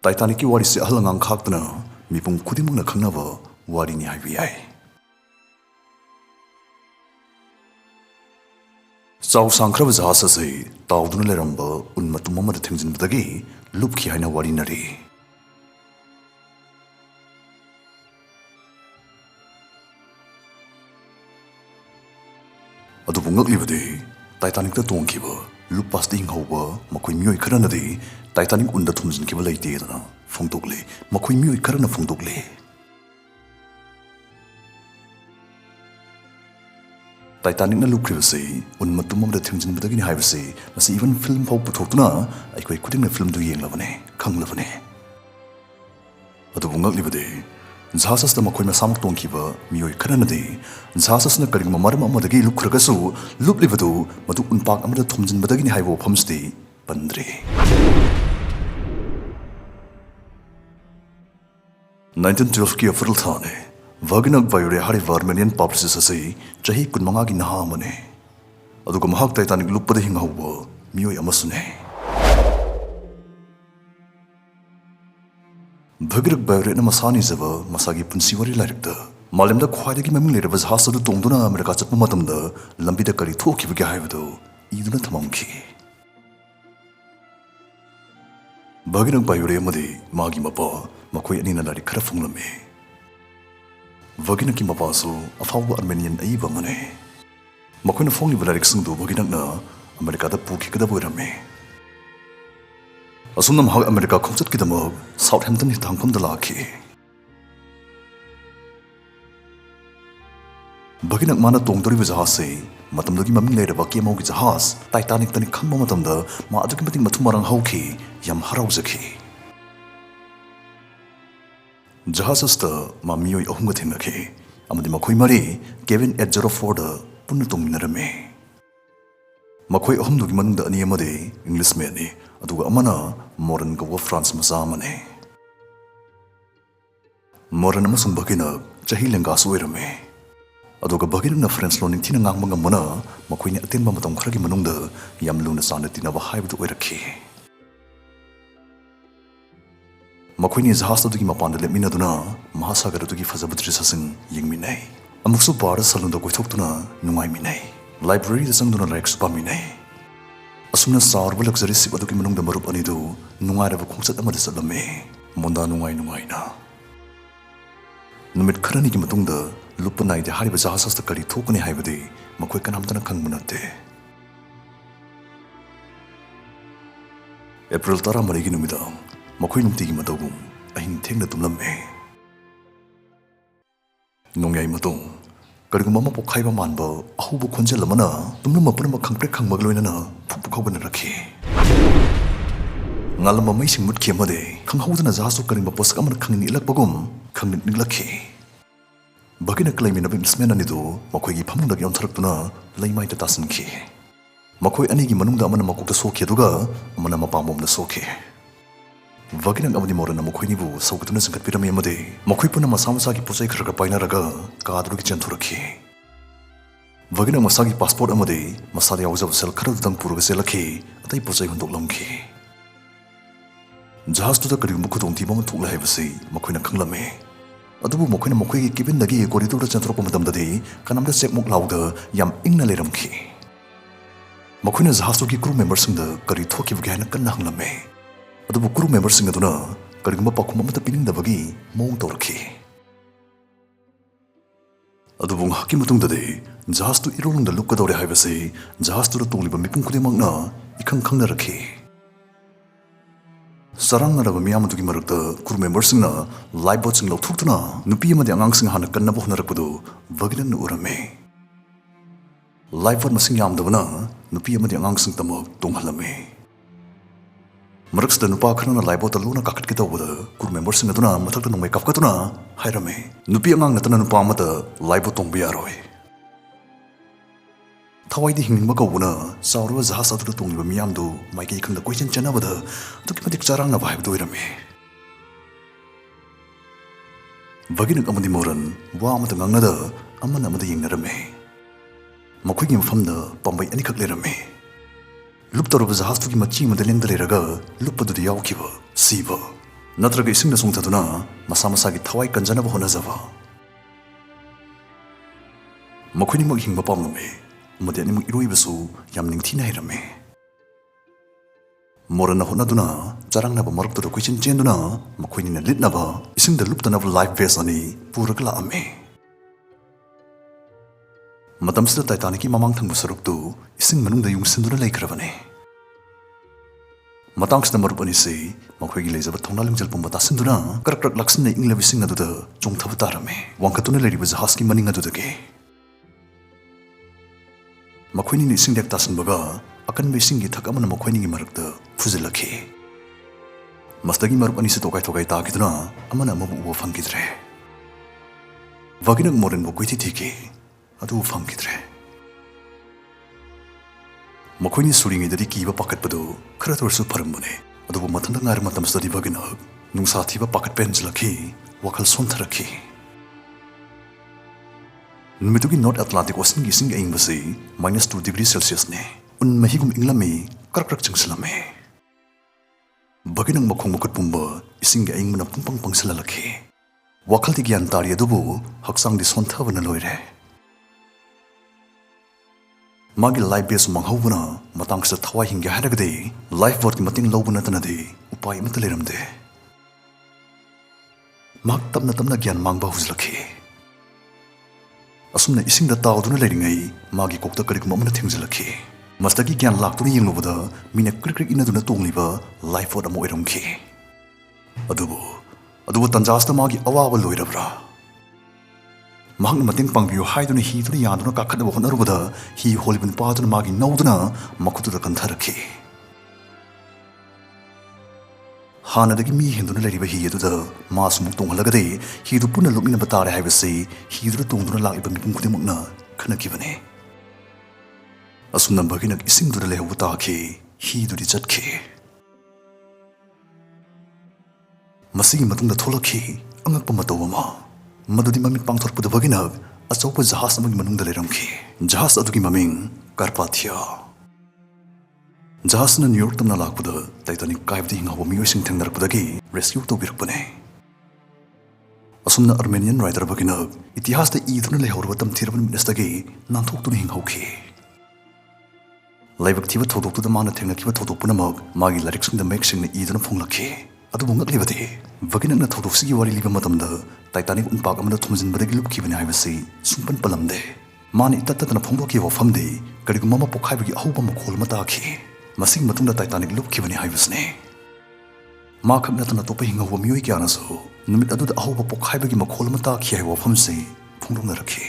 Titanic ki wari se ahlangang khaktuna mipung khudimang na khangnaba wari ni haibi ai. Chau sangkhraba jahasa se tawduna leramba unmatum amada thengjinbadagi lupkhi haina wari nari. Adubu ngaklibadi Titanic da tongkhiba lupasdi hinghauba makhoi mioi kharanadi Titanic unda thumjinkiba leite dana phongtokle makhoi mioi kharana phongtokle. Titanic na lupkhiba se unmatum amada thengjinbadagi ni haibase masi even film phau puthokna aikoi khudingna film du yenglabane khanglabane. Adubu ngaklibadi Jahasas na makhoi masamuk tongkhiba mioi kharanadi jahasas na karigma maram amadagi lukhragasu luplibadu madu unpak amada thomjinbadagi ni haibo phamsti pandre. 1912 ki April thane Vaghinak Byurat hari Armenian publicist ase chahi kunmanga gi naha amane aduga mahak Titanic luppada hinghauba mioi amasune. Vaghinak Byurat na masani zaba masagi punsiwari larikda malemda khwaidagi maming leraba jahasa du tongduna America chappa matamda lambida kari thokibagi haibadu iduna thamamki. Vaghinak Byurat amadi magi mapa makhoi anina lari khara phunglame. Vaghinak ki mapa su afawba Armenian aiba mane makhoina phongli larik singdu Vaghinak na America da pukhikada boirame. Asumna mahak America khongchat kidamak Southampton hi thangpamda lakhi. Vaghinak mana tongdoriba jahas se matamdagi maming leraba kemawgi jahas Titanic tani khangba matamda ma aduki mating mathumarang hauki yam harauzakhi. Jahasasta ma mioi ahumga thengakhi amadi makhoi mari Kevin 804 da punna tongminarame. Makhoi ahumdugi manungda ani amade Englishman ni aduga amana Moran gawa France maza amane. Moran amasung Vaghinak chahi lenga suwairame. Aduga Vaghinak na French lo ningthina ngangba ngamana makhoini atenba matam kharagi manungda yam luna sana tinaba haibdu oirakhi. Makhoini jahas adugi mapanda lepminaduna mahasagar adugi fajaba drisasing yengminai. Amuksu bar salunda koithoktuna nungaiminai. Library da sangduna laik supaminai. Asumna sarba luxury sip adugi manungda marup anidu nungairaba khongchat amada salame monda nungai na. Numit kharani ki matungda lupanai de hariba jahasasta kari thokani haibadi makhoi kanamtana khangba natte. April 10 gi numidang makhoi numtigi matawgum ahin thengna tumlamme. Nongyai matung kariguma ma pokhaiba manba ahubu khonjel amana tumna mapurma khangpre khangmag loinana phupukhaubana rakhi. Ngalama maising mutki amade khanghaudana jahasu karingba posak amana khangni ilakpagum khangni niglakhi. Vaghinak claimina businessman anidu makhoigi phamungdagi ontharaktuna leimaita tasankhi. Makhoi anigi manungda amana makukta sokhi aduga amana mapamomda sokhi. Vaghinak amadi Moran makhoini bu saukatuna sangkatpirame amade makhoi puna masamasa ki posai kharaga painaraga kadrugi chanturakhi. Vaghinak masagi passport amade masada yauzab sel kharadang puraga selakhi atai posai hundoklamkhi. Jahas tu da karigum khudong tibam thukla haibase makhoina khanglame. Adubu makhoina makhoigi kibin dagi corridor da chanturok matamdadi kanamda chekmok lauda yam ingna leramkhi. Makhoina jahas tu ki crew members singda kari thokibagi haina kanna hanglame. Adubu crew members sing aduna karigum pakhum amata piningdabagi mong torkhi. Adubu haki matungdadi jahas tu irolungda lukkadore haibase jahas tu da tongliba mipung khudimangna ikhang khangna rakhi. Sarang naraga miyam adugi marakta crew members singna lifeboat sing lauthukduna nupi amadi angang sing hana kannaba honarakpadu Vaghinak na urame. Lifeboat masing yamdabana nupi amadi angang sing tamak tonghalame. Maraks da nupa kharana lifeboat luna kakhat kitawada crew members sing aduna mathakta nongmai kafkatuna hairame. Nupi angang natana nupa amata lifeboat tongba yaroi. Thawaidi hingningba kawuna saurwa jahas adu tongliba miyamdu maikei khangda koichen chanabada aduki matik charangna bhaibdu oirame. Vaghinak amadi Moran wa amata ngangnada amana amada yengnarame. Makhoigi mafamda pambai anikhak lerame. Luptoraba jahas tugi machi amada lengda leraga lupadudi yaukhiba siba नत्रगा इसिंगना सोंथदुना मसा मसागी थवाई कंजनब होनाजबा मखोइनिमक हिंगबा पामलमे मदे अनिमक इरोइबसु याम निंगथिना हैरमे Morna होनादुना चारंगनाब मरक्तुदा question चेंदुना मखोइनिना लिटनाबा इसिंगदा लुप्तनाब life waste अनि पुरगला अमे मतमसदा Titanic की ममांग थंगबा सरुक्तु इसिंग मनुंगदा युंगसिंदुना लैख्रबने मतांगसदा मरुप अनिसे मखोइगी लेजबा थौना लिंगजल पुंबा तासिंदुना करक करक लक्सना इंग्लब इसिंग अदुदा चोंगथब तारमे वांखतुना लेरिबा जहाज की मनिंग अदुदगे मखोइनी इसिंग देक तासिंबगा अकनबा इसिंगी थक अमना मखोइनीगी मरक्ता फुजिलखि मस्तगी मरुप अनिसे तोकाय तोकाय तागिदुना अमना अमबु उबा फंगिद्रे वगिनक मोरेनबु कोइथि थिके अदु फंगिद्रे मखोइनी सुरिङैददि कीबा पाखतपदु खरा तोरसु फरमबने अदुबु मथंदा ngair मतमसदि वगिनक नुंसा थिबा पाखत पेंजलखि वखल सोंथरखि नुमितुगी नॉर्थ अटलांटिक ओशन की सिंग अइंगबसे -2 डिग्री सेल्सियस ने उन महिगुम इंग्लमे करक्रक चिंगसलमे वगिनक मखोंग मकुट पुंबा इसिंग अइंगमना पुंपंग पंगसललखि वखलदि ज्ञान तारि अदुबु हक्सांगदि सोंथबना लोइरे मागी life base मंगहौबना मतंगसदा थवाई Hinge हारगदे life boat की मतिंग लौबना तनदे उपाय मत लेरमदे माग तबना तबना ज्ञान मांगबा हुजलखि असुमना इसिंगदा तावदुना लेरिङै मागी कोकता करिगुम अमना थिंगजलखि मस्तगी ज्ञान लाक्तुना येंगलुबदा मिना क्रिक्रिक इनदुना तोंगलिबा लाइफ बोट अमो ओइरमखि अदुबु तंजासदा मागी अवाबा लोइरबरा महंग मतिंग पांगबियो हाइदुना हिदुना यादुना काखदबा होनरुबदा हि होलिबन पादुना मागी नौदुना मखुतुदा कंथरखि हानदगी मी हिंदुना लेरिबा हि यदुदा मासमुक तोंगलगदे हिदु पुना लुकमिना बतारे हाइबसे हिदुना तोंगदुना लागिबा मिपुम खुदिमुकना खनखिबने असुमना वगिनक इसिंगदुदा लेहौबा ताखि हिदुदि चटखि मसिगी मतुंगदा थोलखि अंगकपा मतौ अमा मदुदी ममिंग पांगथोरपदा वगिनक अचौपा जहाज अमगी मनुंगदा लेरमखि जहाज अदुगी ममिंग कार्पाथिया जहाजना न्यूयॉर्क तमना लाकपदा टाइटानिक काइबदि हिंगहौबा मियोइसिंग थेंगनरपदगी रेस्क्यू तौबिरकपने असुमना अर्मेनियन राइटर वगिनक इतिहासदा इदुना लेहौरबा तमथिरबन मिनसदगी नांथोक्तुना हिंगहौखि लाइबक थिबा थौदोक्तुदा माना थेंगनखिबा थौदोक पुनमक मागी लारिकसिंगदा मयेकसिंगना इदुना फोंगलखि अदुबु ngakliबदि वगिनकना थौदोक्सिगी वारि लिबा मतमदा टाइटानिक उनपाक अमदा थोमजिनबदगी लुपखिबने हाइबसि सुंपन पलमदे माने इतत्ततना फोंदोकि वफमदि करिगुम ममा पोखाइबगी अहौबा मखोल मताखि मसिंग मतुंगदा टाइटानिक लुपखिबने हाइबसने मा खकनतना तोपा हिंगहौबा मियोइ क्यानासु नुमित अदुदा अहौबा पोखाइबगी मखोल मताखि हाइ वफमसि फोंदोंनरखि